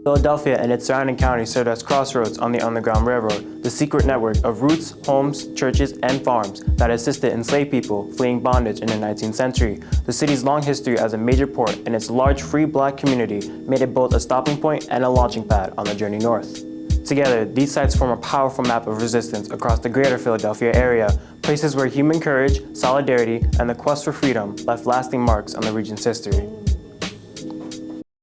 Philadelphia and its surrounding counties served as crossroads on the Underground Railroad, the secret network of routes, homes, churches, and farms that assisted enslaved people fleeing bondage in the 19th century. The city's long history as a major port and its large free black community made it both a stopping point and a launching pad on the journey north. Together, these sites form a powerful map of resistance across the greater Philadelphia area, places where human courage, solidarity, and the quest for freedom left lasting marks on the region's history.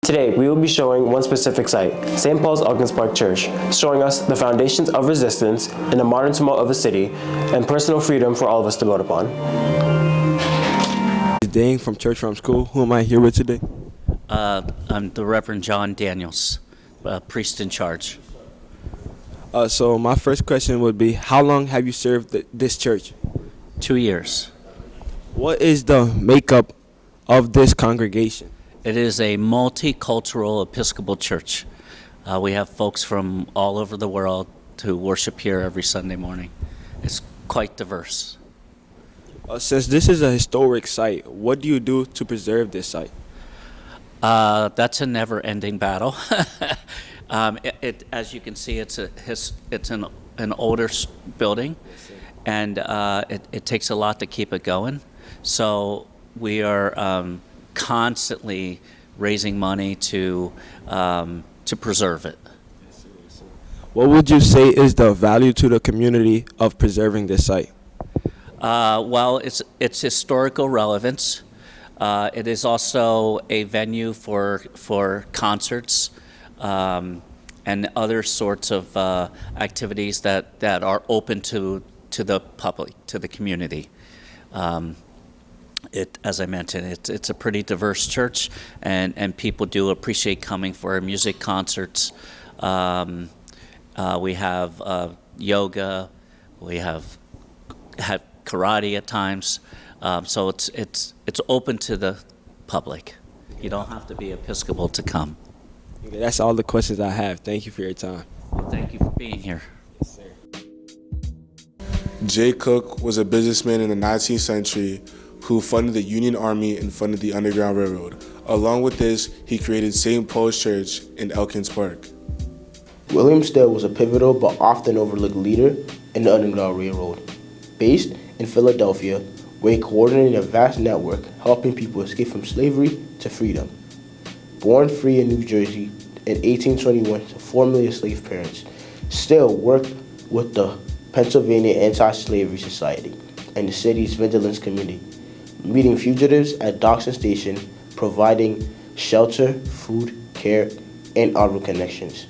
Today, we will be showing one specific site, St. Paul's Elkins Park Church, showing us the foundations of resistance in the modern tumult of a city and personal freedom for all of us to build upon. Dane from Church from School. Who am I here with today? I'm the Reverend John Daniels, priest in charge. So my first question would be, how long have you served this church? 2 years. What is the makeup of this congregation? It is a multicultural Episcopal church. We have folks from all over the world who worship here every Sunday morning. It's quite diverse. Since this is a historic site, what do you do to preserve this site? That's a never-ending battle. As you can see, it's an older building, and it takes a lot to keep it going. So we are constantly raising money to preserve it. What would you say is the value to the community of preserving this site? Well, it's historical relevance. It is also a venue for concerts and other sorts of activities that are open to the public, to the community. As I mentioned, it's a pretty diverse church, and people do appreciate coming for music concerts. We have yoga, we have karate at times, so it's open to the public. You don't have to be Episcopal to come. Okay, that's all the questions I have. Thank you for your time. Well, thank you for being here. Yes, sir. Jay Cook was a businessman in the 19th century who funded the Union Army and funded the Underground Railroad. Along with this, he created St. Paul's Church in Elkins Park. William Still was a pivotal but often overlooked leader in the Underground Railroad. Based in Philadelphia, where he coordinated a vast network helping people escape from slavery to freedom. Born free in New Jersey in 1821 to formerly enslaved parents, Still worked with the Pennsylvania Anti-Slavery Society and the city's vigilance committee, meeting fugitives at Dockson Station, providing shelter, food, care, and outward connections.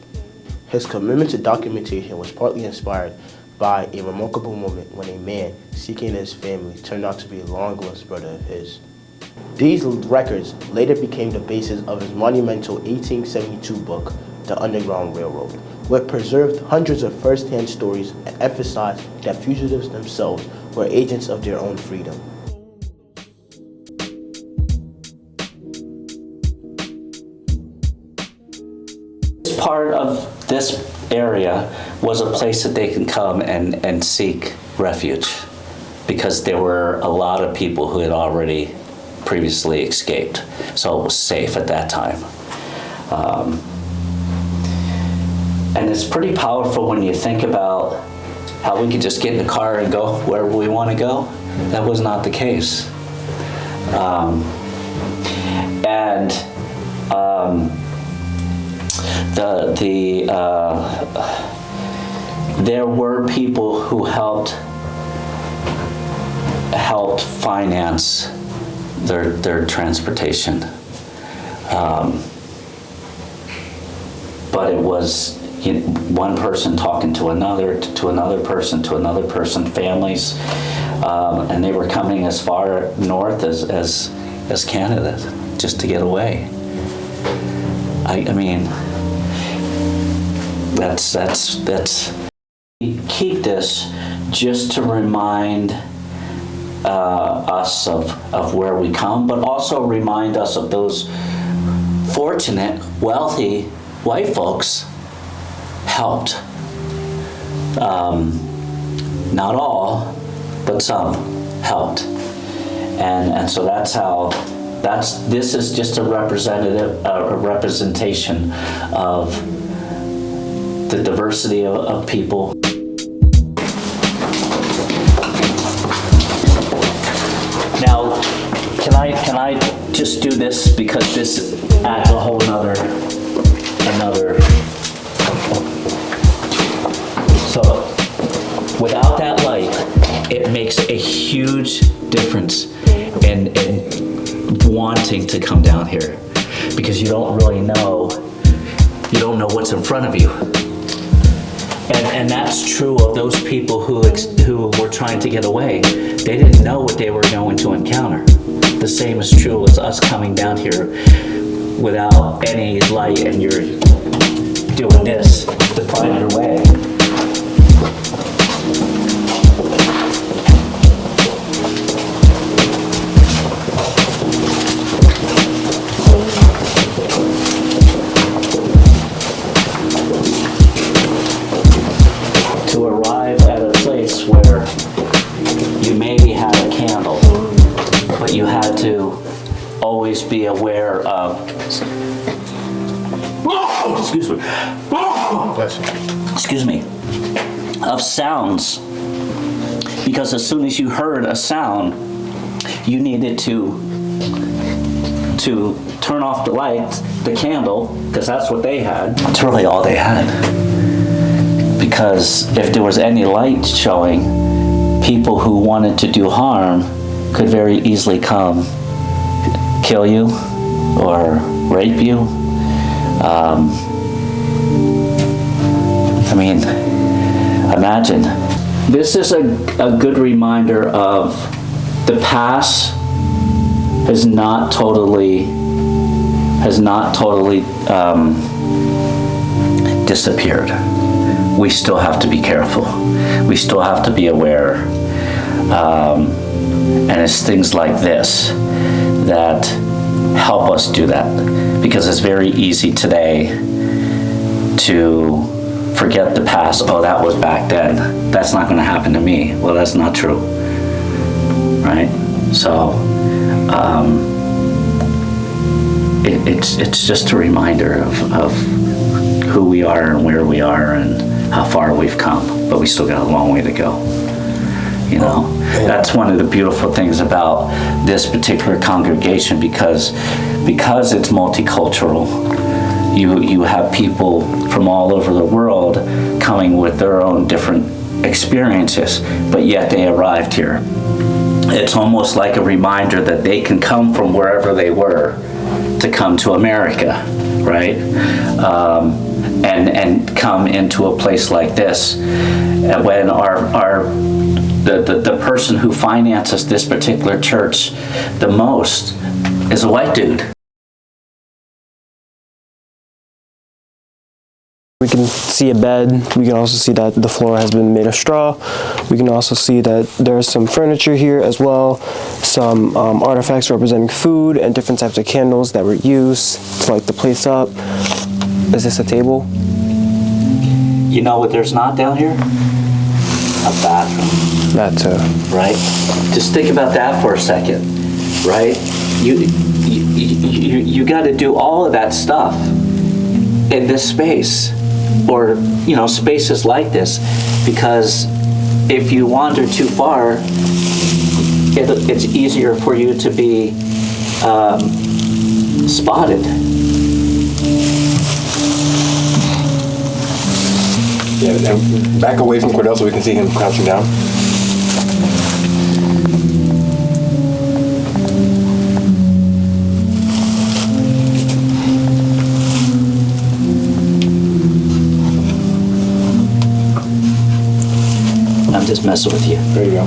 His commitment to documentation was partly inspired by a remarkable moment when a man seeking his family turned out to be a long-lost brother of his. These records later became the basis of his monumental 1872 book, The Underground Railroad, which preserved hundreds of first-hand stories and emphasized that fugitives themselves were agents of their own freedom. Part of this area was a place that they can come and seek refuge, because there were a lot of people who had already previously escaped, so it was safe at that time. And it's pretty powerful when you think about how we could just get in the car and go wherever we want to go. That was not the case. There were people who helped finance their transportation, but it was one person talking to another person, families, and they were coming as far north as Canada just to get away. I mean, that's keep this just to remind us of where we come, but also remind us of those fortunate, wealthy white folks helped. Not all, but some helped. And so that's how This is just a representation of the diversity of people. Now, can I just do this because this adds a whole another. So, without that light, it makes a huge difference in wanting to come down here, because you don't know what's in front of you. And that's true of those people who were trying to get away. They didn't know what they were going to encounter. The same is true as us coming down here without any light, and you're doing this to find your way. To arrive at a place where you maybe had a candle, but you had to always be aware of, excuse me, of sounds, because as soon as you heard a sound, you needed to turn off the light, the candle, because that's what they had. That's really all they had. Because if there was any light showing, people who wanted to do harm could very easily come kill you or rape you. I mean, imagine. This is a good reminder of the past has not totally disappeared. We still have to be careful. We still have to be aware. And it's things like this that help us do that, because it's very easy today to forget the past. Oh, that was back then. That's not going to happen to me. Well, that's not true, right? So it's just a reminder of who we are and where we are and how far we've come, but we still got a long way to go. You know, that's one of the beautiful things about this particular congregation, because it's multicultural. You have people from all over the world coming with their own different experiences, but yet they arrived here. It's almost like a reminder that they can come from wherever they were to come to America, right? And come into a place like this. And when the person who finances this particular church the most is a white dude. We can see a bed. We can also see that the floor has been made of straw. We can also see that there's some furniture here as well, some artifacts representing food and different types of candles that were used to light the place up. Is this a table? You know what there's not down here? A bathroom. That too. Right? Just think about that for a second, right? You got to do all of that stuff in this space, or spaces like this, because if you wander too far, it's easier for you to be spotted. Yeah, and back away from Cordell so we can see him crouching down. I'm just messing with you. There you go.